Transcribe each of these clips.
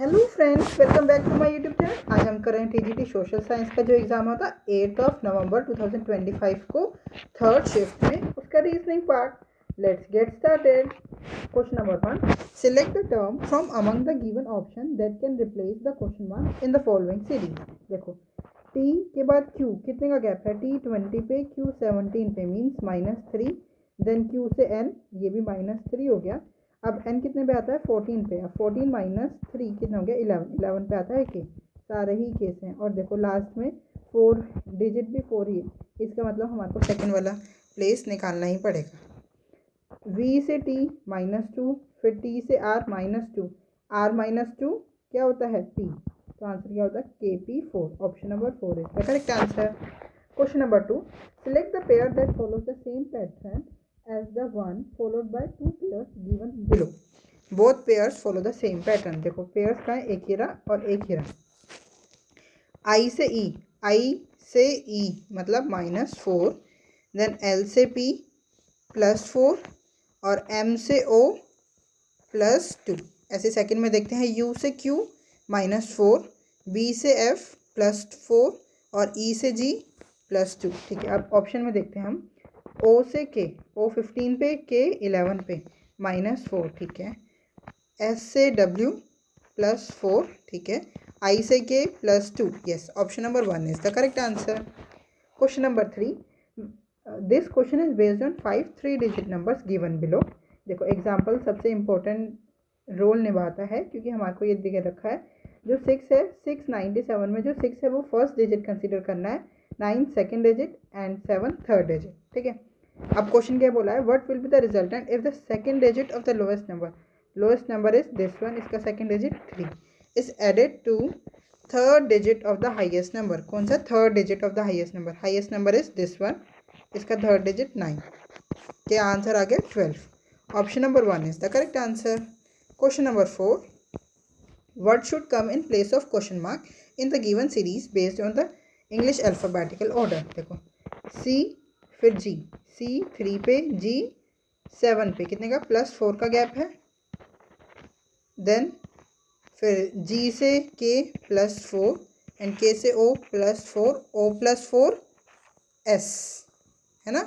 Hello friends, welcome back to my YouTube channel. आज हम कर रहे हैं टीजीटी सोशल साइंस का जो एग्जाम होता है 8 नवंबर 2025 को थर्ड शिफ्ट में उसका reasoning part. Let's get started. Question number 1, select the term from among the given option that can replace the question mark in the following series. देखो T के बाद क्यू कितने का गैप है, टी 20 पे Q 17 पे मीन्स -3, देन क्यू से N ये भी -3 हो गया। अब n कितने पे आता है 14 पे, अब 14 - 3 कितना हो गया 11 पे आता है के, सारे ही केस हैं। और देखो लास्ट में 4 डिजिट भी 4 ही है, इसका मतलब हमारे को सेकंड वाला प्लेस निकालना ही पड़ेगा। v से t -2, फिर t से r -2, r -2 क्या होता है p, तो आंसर क्या होता है KP4। Option number 4 is the correct answer. Question number 2, select the pair that follows the same pattern as the one followed by two pairs given below. Both pairs follow the same pattern. देखो pairs का है, एक ही रहा और एक ही रहा। I से E, I से E मतलब -4, देन L से P +4 और M से O +2। ऐसे सेकंड में देखते हैं U से Q -4, B से F +4 और E से G +2। ठीक है, अब ऑप्शन में देखते हैं हम। O से K, O 15 पे, K 11 पे -4। ठीक है, S से W +4। ठीक है, I से K +2। Yes, option number 1 is the correct answer. Question number 3, this question is based on 5 3 digit numbers given below. देखो एग्जाम्पल सबसे इम्पोर्टेंट रोल निभाता है क्योंकि हमारे को ये दिखे रखा है जो 6 है, 697 में जो 6 है वो फर्स्ट डिजिट कंसीडर करना है, 9 second digit and 7 third digit. ठीक है, अब क्वेश्चन क्या बोला है, what will be the resultant if the second digit of the lowest number is this one, इसका second digit 3 is added to third digit of the highest number. कौन सा third digit of the highest number is this one, इसका third digit 9, क्या answer आ गया 12। Option number 1 is the correct answer. Question number 4, what should come in place of question mark in the given series based on the English alphabetical order। देखो C फिर G, C 3 पे, G 7 पे, कितने का +4 का gap है। Then फिर G से K +4 एंड K से O +4, O +4 S है ना,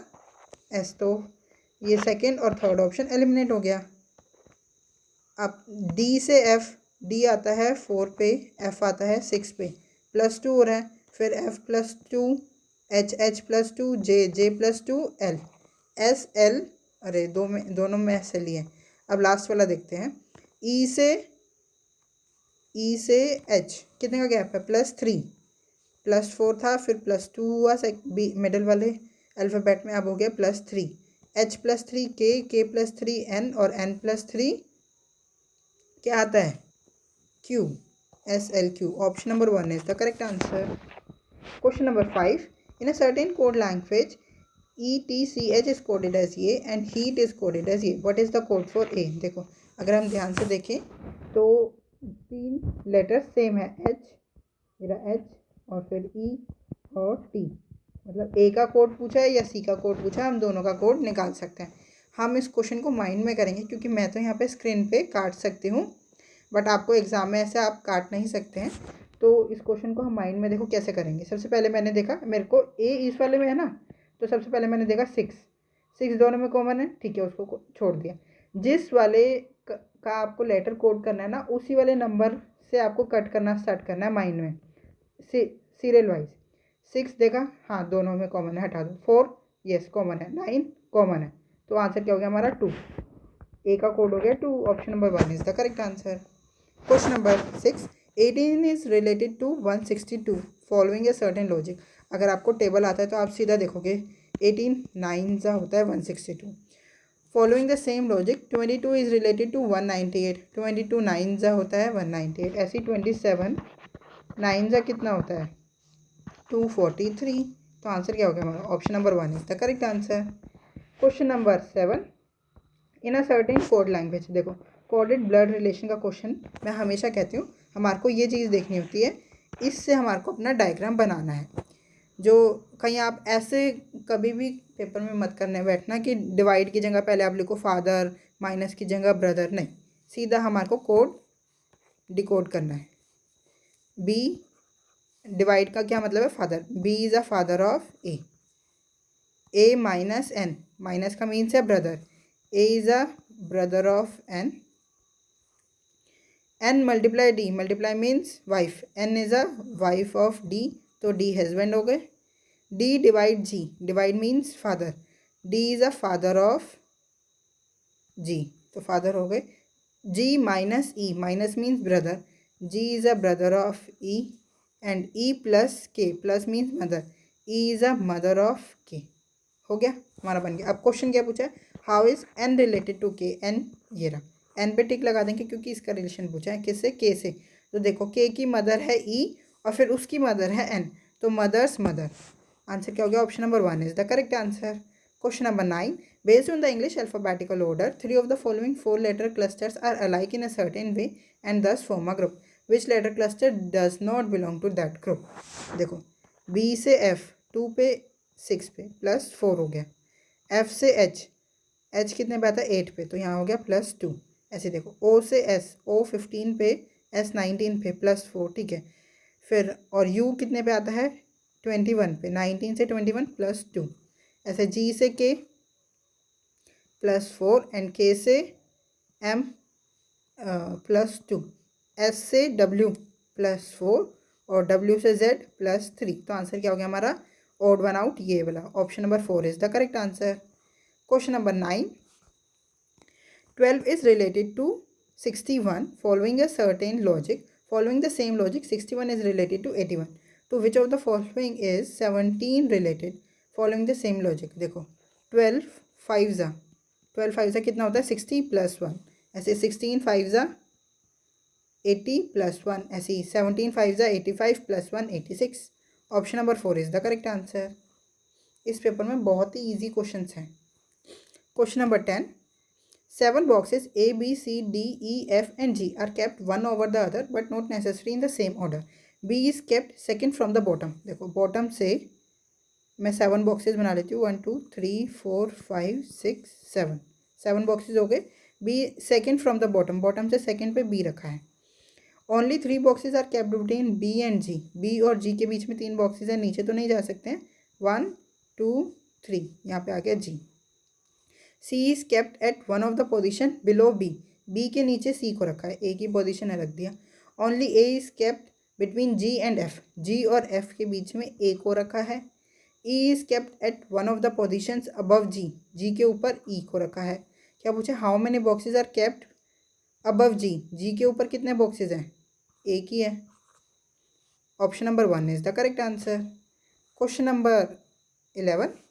S, तो ये सेकेंड और थर्ड ऑप्शन एलिमिनेट हो गया। अब D से F, D आता है 4 पे, F आता है 6 पे, +2 हो रहा है, फिर F +2, H +2, J +2, L S L, अरे दोनों में S L ही है। अब लास्ट वाला देखते हैं, E से H कितने का गैप है, +3, +4 था फिर +2 हुआ, मिडिल वाले अल्फ़ाबेट में अब हो गया +3, H +3 K +3 N और N +3 क्या आता है Q, SLQ। Option number 1 is the correct answer. Question number 5, in a certain code language ETCH is coded as ये and heat is coded as ये, what is the code for A. देखो अगर हम ध्यान से देखें तो 3 लेटर सेम है, H और फिर E और T, मतलब ए का कोड पूछा है या सी का कोड पूछा है, हम दोनों का कोड निकाल सकते हैं। हम इस क्वेश्चन को माइंड में करेंगे क्योंकि मैं तो यहाँ पे स्क्रीन पे काट सकती हूँ बट आपको एग्ज़ाम में ऐसे आप काट नहीं सकते हैं। तो इस क्वेश्चन को हम माइंड में देखो कैसे करेंगे। सबसे पहले मैंने देखा मेरे को ए इस वाले में है ना, तो सबसे पहले मैंने देखा 6 दोनों में कॉमन है, ठीक है उसको छोड़ दिया। जिस वाले का आपको लेटर कोड करना है ना, उसी वाले नंबर से आपको कट करना स्टार्ट करना है माइंड में, सीरियल वाइज। 6 देखा, हाँ दोनों में कॉमन है, हटा दो। 4 यस कॉमन है, 9 कॉमन है, तो आंसर क्या हो गया हमारा 2, ए का कोड हो गया 2। Option number 1 is the correct answer. Question number 6, 18 is related to 162 following a certain logic. अगर आपको टेबल आता है तो आप सीधा देखोगे 18 9 सा होता है 162, following the same logic 22 is related to 198, 22 9 सा होता है 198, ऐसी 27 9 सा कितना होता है 243, तो आंसर क्या हो गया हमारा option number 1 is the correct answer. Question number 7, in a certain code language. देखो कोडेड ब्लड रिलेशन का क्वेश्चन मैं हमेशा कहती हूँ हमारे को ये चीज़ देखनी होती है, इससे हमारे को अपना डायग्राम बनाना है। जो कहीं आप ऐसे कभी भी पेपर में मत करने बैठना कि डिवाइड की जगह पहले आप लिखो फादर, माइनस की जगह ब्रदर, नहीं, सीधा हमारे को कोड डिकोड करना है। बी डिवाइड का क्या मतलब है, father, B is a father of A minus N, minus का मीन्स है brother, A is a brother of N, N multiply D, multiply means wife, N is a wife of D, तो D husband हो गए। D divide G, divide means father, D is a father of G, तो father हो गए। G minus E, minus means brother, G is a brother of E, and E plus के, plus means mother, E is a mother of के। हो गया, हमारा बन गया। अब क्वेश्चन क्या पूछा है, how is N related to K, N ये रहा, एन पे टिक लगा देंगे क्योंकि इसका रिलेशन पूछा है, किससे, के से। तो देखो के की मदर है ई और फिर उसकी मदर है एन, तो मदर्स मदर। आंसर क्या हो गया, option number 1 is the correct answer. Question number 9, based on the English alphabetical order, three of the following four-letter clusters are alike in a certain way and thus form a group. Which letter cluster does not belong to that group? देखो B से F 2 पे 6 पे plus 4 हो गया, F से H, H कितने पे आता है 8 पे, तो यहाँ हो गया प्लस 2। ऐसे देखो O से S, O 15 पे, S 19 पे प्लस 4, ठीक है। फिर और U कितने पे आता है 21 पे, 19 से 21 प्लस 2। ऐसे G से K प्लस 4 एंड के से M प्लस 2, S से W प्लस 4 और W से Z प्लस 3। तो आंसर क्या हो गया हमारा, ऑड वन आउट, ये वाला option number 4 is the correct answer. Question number 9, 12 is related to 61 following a certain logic. Following the same logic, 61 is related to 81. To which of the following is 17 related following the same logic? देखो 12 5 जा, 12 5 जा कितना होता है 60 plus 1, ऐसे 16 5 जा 80 plus 1, ऐसे 17 5 जा 85 plus 1 86। Option number 4 is the correct answer. इस पेपर में बहुत ही ईजी क्वेश्चन हैं। Question number 10, 7 boxes A, B, C, D, E, F and G are kept one over the other but not necessarily in the same order. B is kept second from the bottom. देखो bottom से मैं 7 boxes बना लेती हूँ, 1 2 3 4 5 6 7, 7 boxes हो गए। B second from the bottom, bottom से second पे B रखा है। Only 3 boxes are kept between B and G, B और G के बीच में 3 बॉक्सेस हैं, नीचे तो नहीं जा सकते हैं। 1 2 3, यहाँ पे आ गया G। C is kept at one of the position below B, B के नीचे C को रखा है, A की पोजीशन है रख दिया। Only A is kept between G and F, G और F के बीच में A को रखा है। E is kept at one of the positions above G, G के ऊपर E को रखा है। क्या पूछे, how many boxes are kept above G, G के ऊपर कितने बॉक्सेस हैं, एक ही है। Option number 1 is the correct answer. Question number 11,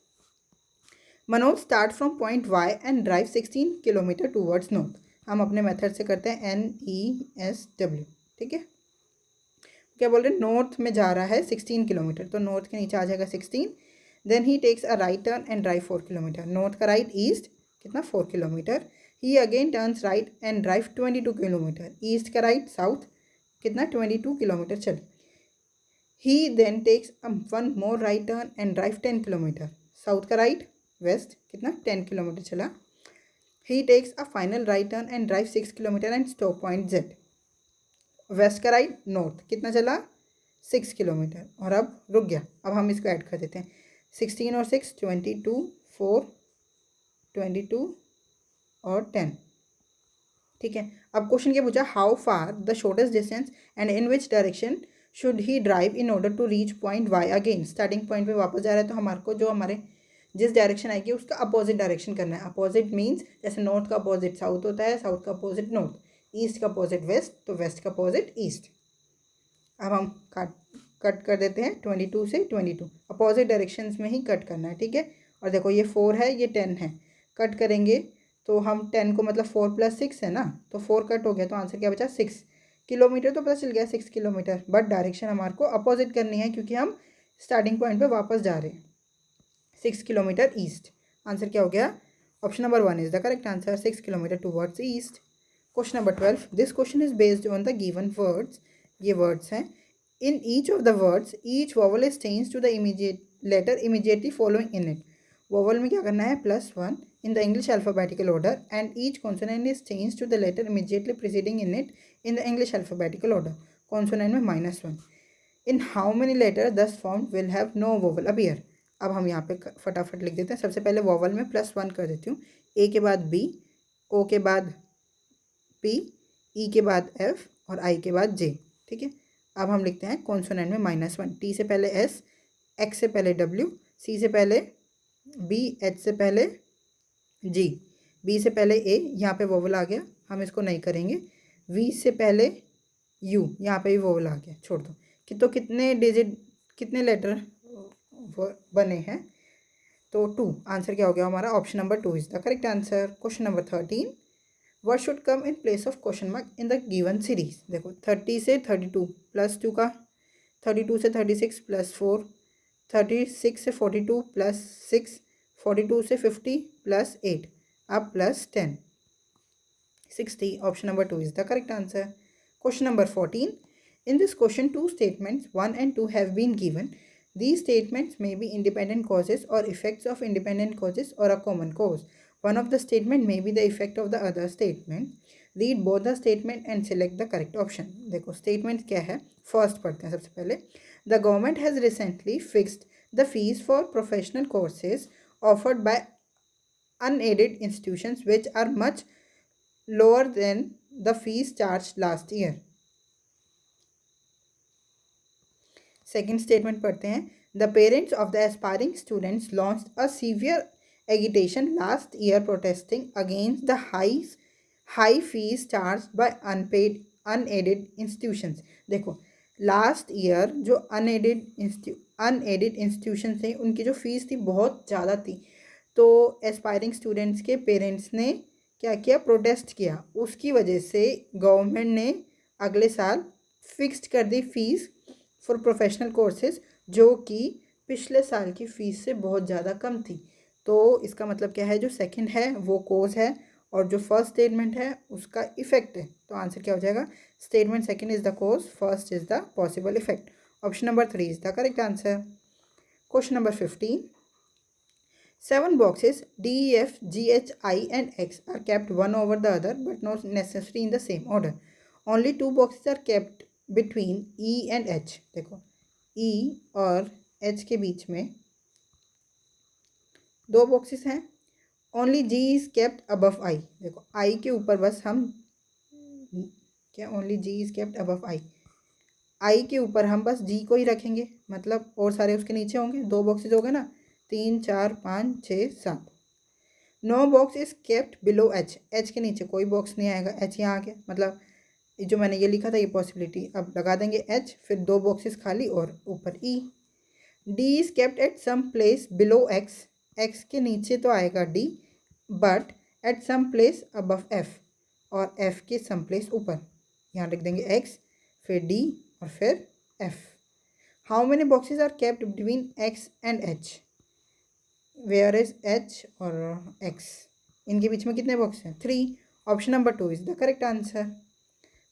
Manoj start from point Y and drive 16 kilometre towards north. हम अपने मेथड से करते हैं NESW, ठीक है। क्या बोल रहे हैं, नॉर्थ में जा रहा है 16 किलोमीटर, तो नॉर्थ के नीचे आ जाएगा 16। Then he takes a right turn and drive 4 kilometre, north का राइट ईस्ट कितना 4 kilometre. He again turns right and drive 22 kilometre, east का राइट साउथ कितना 22 किलोमीटर चल। He then takes one more right turn and drive 10 kilometre, south का right west कितना 10 kilometre चला। He takes a final right turn and drive 6 kilometre and stop point Z, waste का right north कितना चला 6 kilometre, और अब रुक गया। अब हम इसको ऐड कर देते हैं, 16 और 6 22, 4 22 और 10, ठीक है। अब क्वेश्चन क्या पूछा, how far the shortest distance and in which direction should he drive in order to reach point Y again. Starting point पे वापस जा रहा है, तो हमारे को जो हमारे जिस डायरेक्शन आएगी उसका अपोजिट डायरेक्शन करना है। अपोजिट मीन्स जैसे नॉर्थ का अपोजिट साउथ होता है, साउथ का अपोजिट नॉर्थ, ईस्ट का अपोजिट वेस्ट, तो वेस्ट का अपोजिट ईस्ट। अब हम कट कर देते हैं 22 से 22, अपोजिट डायरेक्शंस में ही कट करना है, ठीक है। और देखो ये 4 है, ये 10 है, कट करेंगे तो हम 10 को मतलब 4 + 6 है ना, तो 4 कट हो गया, तो आंसर क्या बचा 6 किलोमीटर। तो पता चल गया 6 किलोमीटर, बट डायरेक्शन हमारे को अपोजिट करनी है क्योंकि हम स्टार्टिंग पॉइंट पे वापस जा रहे हैं 6 किलोमीटर ईस्ट। आंसर क्या हो गया, option number 1 is the correct answer, 6 kilometre towards east. Question number 12, this question is based on the given words, ये वर्ड्स हैं। In each of the words each vowel is change to the immediate letter immediately following in it. Vowel में क्या करना है +1 in the English alphabetical order and each consonant is change to the letter immediately preceding in it in the English alphabetical order. Consonant में -1. In how many letters thus formed will have no vowel appear? अब हम यहाँ पे फटाफट लिख देते हैं. सबसे पहले वॉवल में +1 कर देती हूँ. ए के बाद बी, ओ के बाद पी, ई के बाद एफ और आई के बाद जे. ठीक है. अब हम लिखते हैं कॉन्सोनेंट में -1. टी से पहले एस, एक्स से पहले डब्ल्यू, सी से पहले बी, एच से पहले जी, बी से पहले ए. यहाँ पे वोवल आ गया, हम इसको नहीं करेंगे. वी से पहले यू, यहाँ पे भी वोवल आ गया, छोड़ दो. कि तो कितने डिजिट, कितने लेटर बने हैं? तो 2. आंसर क्या हो गया हमारा? Option number 2 is the correct answer. Question number 13. What should come in place of question mark in the given series? देखो 30 से 32 +2 का, 32 से 36 +4, 36 से 42 +6, 42 से 50 +8, अब +10, 60. Option number 2 is the correct answer. Question number 14. In this question, two statements 1 and 2 have been given. These statements may be independent causes or effects of independent causes or a common cause. One of the statement may be the effect of the other statement. Read both the statement and select the correct option. देखो statement क्या है, first पढ़ते हैं सबसे पहले. The government has recently fixed the fees for professional courses offered by unaided institutions which are much lower than the fees charged last year. Second statement पढ़ते हैं. The parents of the aspiring students launched a severe agitation last year protesting against the high fees charge by unaided institutions. देखो last year जो unaided institution थे उनकी जो fees थी बहुत ज़्यादा थी. तो एस्पायरिंग स्टूडेंट्स के पेरेंट्स ने क्या किया? प्रोटेस्ट किया. उसकी वजह से गवर्नमेंट ने अगले साल फिक्स्ड कर दी फीस फॉर प्रोफेशनल कोर्सेज, जो कि पिछले साल की फ़ीस से बहुत ज़्यादा कम थी. तो इसका मतलब क्या है? जो सेकंड है वो कोज है और जो फर्स्ट स्टेटमेंट है उसका इफेक्ट है. तो आंसर क्या हो जाएगा? Statement second is the cause, first is the possible effect. Option number 3 is the correct answer. Question number 15. 7 boxes D, E, F, G, H, I and X are kept one over the other but not necessarily in the same order. Only 2 boxes are kept between E and H. देखो E और H के बीच में 2 boxes हैं. Only G is kept above I. देखो I के ऊपर बस हम क्या, only G is kept above I के ऊपर हम बस G को ही रखेंगे, मतलब और सारे उसके नीचे होंगे. 2 बॉक्सेस हो गए ना, 3, 4, 5, 6, 7. No box is kept below H. H के नीचे कोई बॉक्स नहीं आएगा. H यहाँ आ गया, मतलब जो मैंने ये लिखा था ये पॉसिबिलिटी. अब लगा देंगे H, फिर 2 बॉक्सेस खाली और ऊपर E. D is kept at some place below X. X के नीचे तो आएगा D, but at some place above F, और F के सम प्लेस ऊपर. यहाँ लिख देंगे X, फिर D और फिर F. How many boxes are kept between X and H? Where is H और X, इनके बीच में कितने बॉक्स हैं? 3. Option number 2 is the correct answer.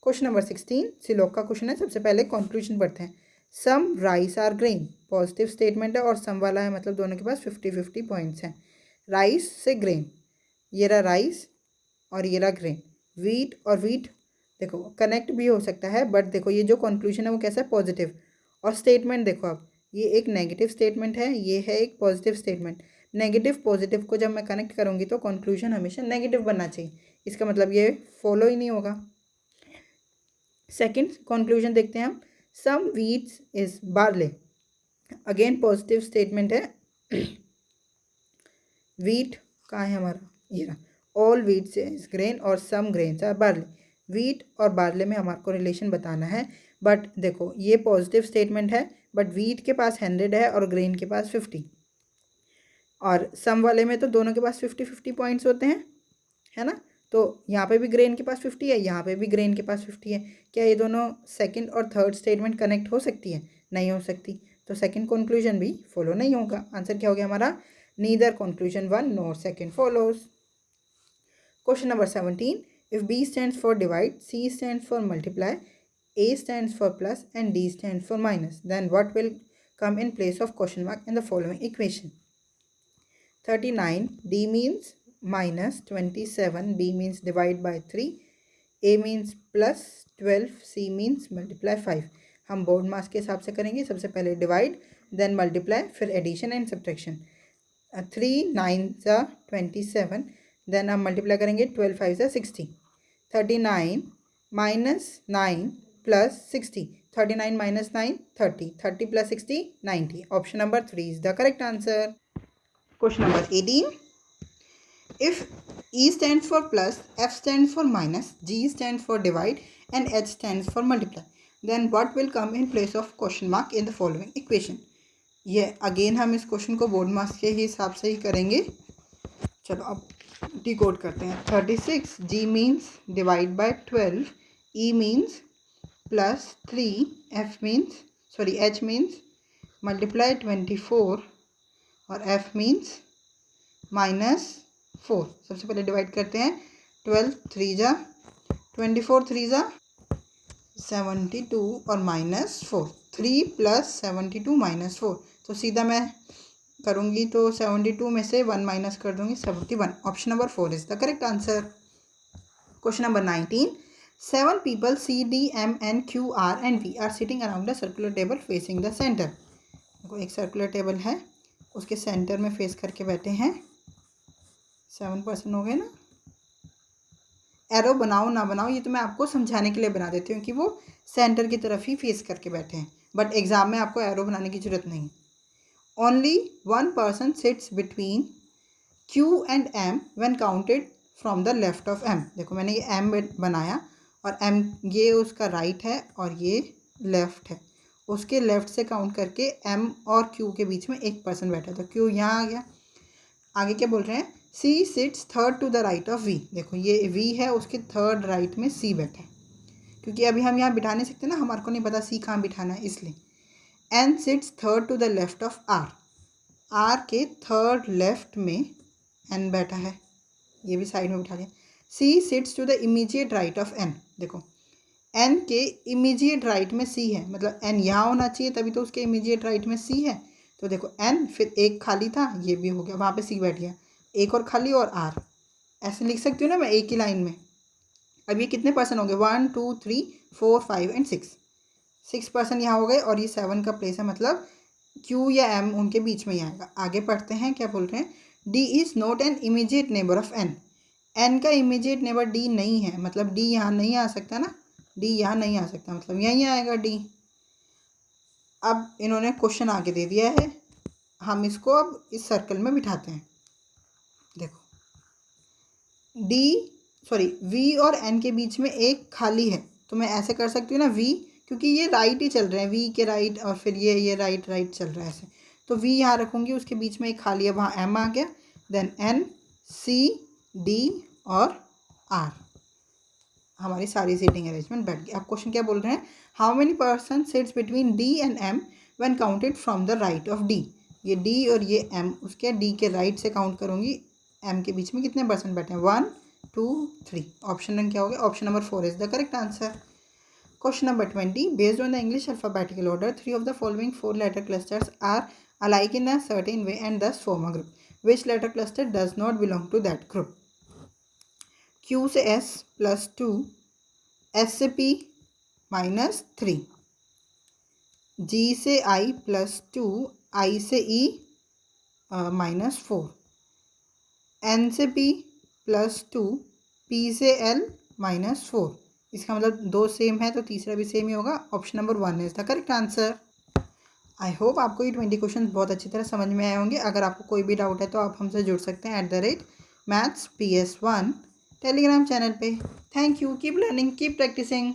Question number 16 सिलोक का क्वेश्चन है. सबसे पहले कंक्लूजन पढ़ते हैं. Some rice are grain, positive statement है और सम वाला है, मतलब दोनों के पास 50-50 पॉइंट्स हैं. राइस से ग्रेन, ये रहा राइस और ये रहा ग्रेन. वीट और वीट देखो कनेक्ट भी हो सकता है, बट देखो ये जो कंक्लूजन है वो कैसा है? पॉजिटिव. और स्टेटमेंट देखो, अब ये एक नेगेटिव स्टेटमेंट है, ये है एक पॉजिटिव स्टेटमेंट. नेगेटिव पॉजिटिव को जब मैं कनेक्ट करूँगी तो कंक्लूजन हमेशा नेगेटिव बनना चाहिए. इसका मतलब ये फॉलो ही नहीं होगा. सेकेंड कंक्लूजन देखते हैं हम. Some wheats is barley, again positive statement है. वीट कहाँ है हमारा? ये रहा. ऑल वीट्स इज ग्रेन और सम ग्रेन्स आर बार्ले. वीट और बार्ले में हमारे को रिलेशन बताना है, बट देखो ये पॉजिटिव स्टेटमेंट है, बट वीट के पास 100 है और ग्रेन के पास 50. और सम वाले में तो दोनों के पास 50-50 पॉइंट्स होते हैं, है ना. तो यहाँ पे भी ग्रेन के पास 50 है, यहाँ पे भी ग्रेन के पास 50 है. क्या ये दोनों सेकंड और थर्ड स्टेटमेंट कनेक्ट हो सकती है? नहीं हो सकती. तो सेकंड कंक्लूजन भी फॉलो नहीं होगा. आंसर क्या हो गया हमारा? Neither conclusion 1 nor second follows. Question number 17. If B stands for divide, C stands for multiply, A stands for plus and D stands for minus, then what will come in place of question mark in the following equation? 39, D means minus. 27, B means divide by 3, A means plus 12, C means multiply 5। हम board मास के हिसाब से करेंगे, सबसे पहले divide, then multiply, फिर addition and subtraction. 3 9 ज़ा 27, then हम मल्टीप्लाई करेंगे 12 5 ज़ा 60। 39 minus 9 plus 60, 39 minus 9 30, 30 plus 60 90। Option number 3 is the correct answer. Question number 18, if E stands for plus, F stands for minus, G stands for divide and H stands for multiply, then what will come in place of question mark in the following equation? ये again हम इस question को board marks के हिसाब से ही करेंगे। चलो अब डिकोड करते हैं। 36, G means divide by 12, E means plus 3, H means multiply 24 और F मीन्स माइनस 4। सबसे पहले डिवाइड करते हैं। 12 3 ज़ा 24, 3 ज़ा 72 और माइनस 4, 3 प्लस 72 माइनस 4। तो सीधा मैं करूँगी तो 72 में से 1 माइनस कर दूँगी, 71। Option number 4 is the correct answer. Question number 19, 7 people C, D, M, N, Q, R and V are sitting around a circular table facing the center। देखो एक सर्कुलर टेबल है, उसके सेंटर में फेस करके बैठे हैं। 7 पर्सन हो गए ना। एरो बनाओ ना बनाओ ये तो मैं आपको समझाने के लिए बना देती हूँ कि वो सेंटर की तरफ ही फेस करके बैठे हैं, बट एग्जाम में आपको एरो बनाने की जरूरत नहीं। Only 1 person sits between Q and M when counted from the left of M। देखो मैंने ये M बनाया और M ये उसका राइट है और ये लेफ्ट है। उसके लेफ्ट से काउंट करके M और Q के बीच में एक पर्सन बैठा, तो Q यहाँ आ गया। आगे क्या बोल रहे हैं, C sits third to the right of V। देखो ये V है, उसके थर्ड राइट में C बैठा है, क्योंकि अभी हम यहाँ बिठा नहीं सकते ना, हमारे को नहीं पता C कहाँ बिठाना है, इसलिए। N sits third to the left of R। R के थर्ड लेफ्ट में N बैठा है, ये भी साइड में बिठा दिया। C sits to the immediate right of N। देखो N के इमीडिएट राइट में C है, मतलब N यहाँ होना चाहिए तभी तो उसके इमीडिएट राइट में C है। तो देखो N, फिर एक खाली था, ये भी हो गया, वहाँ पे C बैठ गया, एक और खाली और R। ऐसे लिख सकती हूँ ना मैं एक ही लाइन में। अब ये कितने पर्सन हो गए, 1 2 3 4 5 एंड 6 पर्सन यहाँ हो गए, और ये 7 का प्लेस है, मतलब Q या M उनके बीच में ही आएगा। आगे पढ़ते हैं क्या बोल रहे हैं। D is not an immediate neighbour of N। N का इमीडिएट नेबर D नहीं है, मतलब D यहाँ नहीं आ सकता ना, D यहाँ नहीं आ सकता, मतलब यहीं आएगा D। अब इन्होंने क्वेश्चन आगे दे दिया है, हम इसको अब इस सर्कल में बिठाते हैं। देखो V और N के बीच में एक खाली है, तो मैं ऐसे कर सकती हूँ ना V, क्योंकि ये राइट ही चल रहे हैं, V के राइट, और फिर ये राइट चल रहा है ऐसे, तो V यहाँ रखूँगी, उसके बीच में एक खाली है, वहाँ M आ गया, देन N C D और R। हमारी सारी सीटिंग अरेंजमेंट बैठ गई। अब क्वेश्चन क्या बोल रहे हैं, how many person sits between D and M when counted from the right of D। ये D और ये M, उसके D के राइट से काउंट करूँगी, M के बीच में कितने पर्सन बैठे हैं, 1 2 3। ऑप्शन नंबर क्या हो गया, option number 4 is the correct answer. Question number 20, based on the English alphabetical order 3 of the following 4 letter clusters are alike in a certain way and thus form a group. Which letter cluster does not belong to that group? Q से S plus 2, S से P minus 3, G से I plus 2, I से E minus 4, N से P plus 2, P से L minus 4। इसका मतलब 2 same है तो तीसरा भी सेम ही होगा। Option number 1 is the correct answer. I hope आपको ये 20 क्वेश्चन बहुत अच्छी तरह समझ में आए होंगे। अगर आपको कोई भी डाउट है तो आप हमसे जुड़ सकते हैं @mathsps1 टेलीग्राम चैनल पे। Thank you, keep learning, keep practising.